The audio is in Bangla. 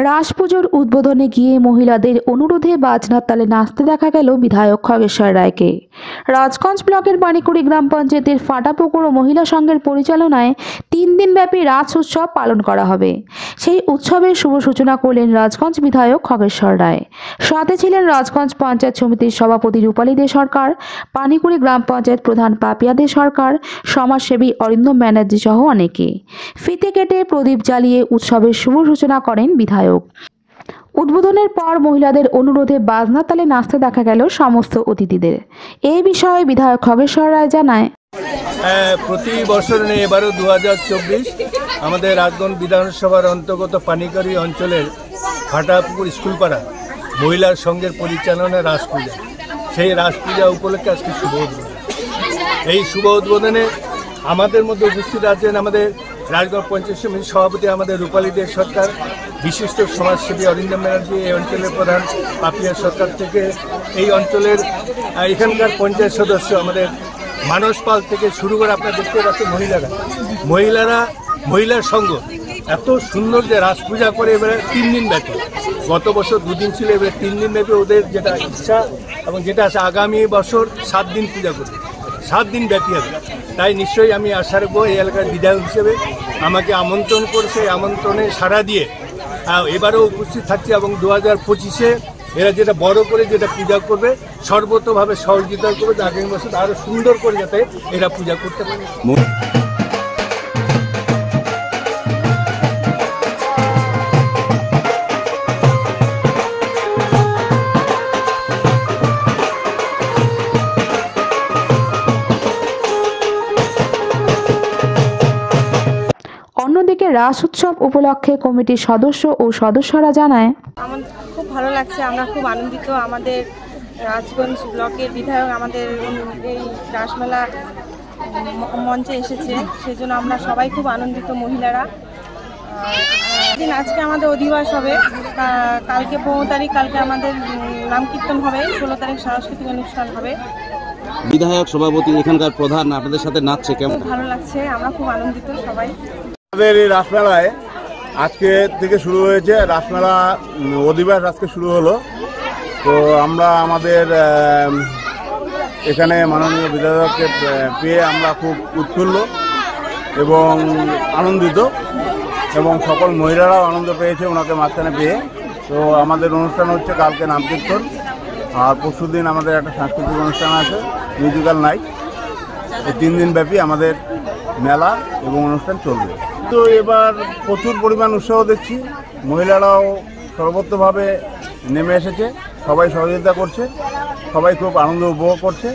রাস পুজোর উদ্বোধনে গিয়ে মহিলাদের অনুরোধে বাজনার তালে নাচতে দেখা গেল বিধায়ক খগেশ্বর রায়কে। রাজগঞ্জ ব্লকের বাণীকুড়ি গ্রাম পঞ্চায়েতের ফাটাপুকুর ও মহিলা সংঘের পরিচালনায় 3 দিনব্যাপী রাস উৎসব পালন করা হবে। সেই উৎসবের শুভ সূচনা করলেন রাজগঞ্জ বিধায়ক খগেশ্বর রায়। সাথে ছিলেন রাজগঞ্জ পঞ্চায়েত সমিতির সভাপতি রূপালী দে সরকার, বাণীকুড়ি গ্রাম পঞ্চায়েত প্রধান পাপিয়া দে সরকার, সমাজসেবী অরিন্দম ব্যানার্জি সহ অনেকে। ফিতে কেটে প্রদীপ জ্বালিয়ে উৎসবের শুভ সূচনা করেন বিধায়ক। উদ্বোধনের পর মহিলাদের অনুরোধে বাজনা তালে নাচতে দেখা গেল সমস্ত অতিথিদের। এই বিষয়ে বিধায়ক খগেশ্বর রায় জানায়, প্রতি বছর নেই, এবারও 2024 আমাদের রাজগঞ্জ বিধানসভার অন্তর্গত পানিকারি অঞ্চলের ফাটাপুকুর স্কুলপাড়া মহিলার সংঘের পরিচালনায় রাস পূজা। সেই রাস পূজা উপলক্ষে আজকে শুভ উদ্বোধন। এই শুভ উদ্বোধনে আমাদের মধ্যে উপস্থিত আছেন আমাদের রাজগঞ্জ পঞ্চায়েত সমিতির সভাপতি আমাদের রূপালী দে সরকার, বিশিষ্ট সমাজসেবী অরিন্দম ব্যানার্জি, এই অঞ্চলের প্রধান পাপিয়া সরকার থেকে এই অঞ্চলের এখানকার পঞ্চায়েত সদস্য আমাদের মানস পাল থেকে শুরু করে আপনারা দেখতে পাচ্ছেন মহিলার সংঘ এত সুন্দর যে রাস পূজা করে এবারে 3 দিন ব্যাপী। গত বছর 2 দিন ছিল, এবারে 3 দিন ব্যাপী ওদের যেটা ইচ্ছা এবং যেটা আছে আগামী বছর 7 দিন পূজা করবে, 7 দিন ব্যাপী হবে। তাই নিশ্চয়ই আমি আশা রাখবো এই এলাকার বিধায়ক হিসেবে আমাকে আমন্ত্রণ করেছে, আমন্ত্রণে সাড়া দিয়ে এবারেও উপস্থিত থাকছে এবং 2025-এ এরা যেটা বড় করে যেটা পূজা করবে সর্বতোভাবে সহযোগিতা করবে, আগামী বছর আরও সুন্দর করে যাতে এরা পূজা করতে পারে। অন্যদিকে রাস উৎসব উপলক্ষে কমিটির সদস্য ও সদস্যরা জানায়, আমার খুব ভালো লাগছে, আমরা খুব আনন্দিত। আমাদের রাজগঞ্জ ব্লকের বিধায়ক আমাদের এই রাসমেলা মঞ্চে এসেছে, সেই জন্য আমরা সবাই খুব আনন্দিত মহিলারা। দিন আজকে আমাদের অধিবাস হবে, কালকে 15 তারিখ কালকে আমাদের নাম কীর্তন হবে, 16 তারিখ সাংস্কৃতিক অনুষ্ঠান হবে। বিধায়ক সভাপতি এখানকার প্রধান আপনাদের সাথে নাচছে, কেমন ভালো লাগছে, আমরা খুব আনন্দিত সবাই। আমাদের এই রাসমেলায় আজকে থেকে শুরু হয়েছে, রাসমেলা অধিবাস আজকে শুরু হলো। তো আমরা আমাদের এখানে মাননীয় বিধায়ককে পেয়ে আমরা খুব উৎফুল্ল এবং আনন্দিত, এবং সকল মহিলারাও আনন্দ পেয়েছে ওনাকে মাঝখানে পেয়ে। তো আমাদের অনুষ্ঠান হচ্ছে কালকে নাম কীর্তন, আর পরশু দিন আমাদের একটা সাংস্কৃতিক অনুষ্ঠান আছে, মিউজিক্যাল নাইট। এই 3 দিন ব্যাপী আমাদের মেলা এবং অনুষ্ঠান চলবে। তো এবার প্রচুর পরিমাণ উৎসাহ দেখছি, মহিলারাও সর্বত্রভাবে নেমে এসেছে, সবাই সহযোগিতা করছে, সবাই খুব আনন্দ উপভোগ করছে।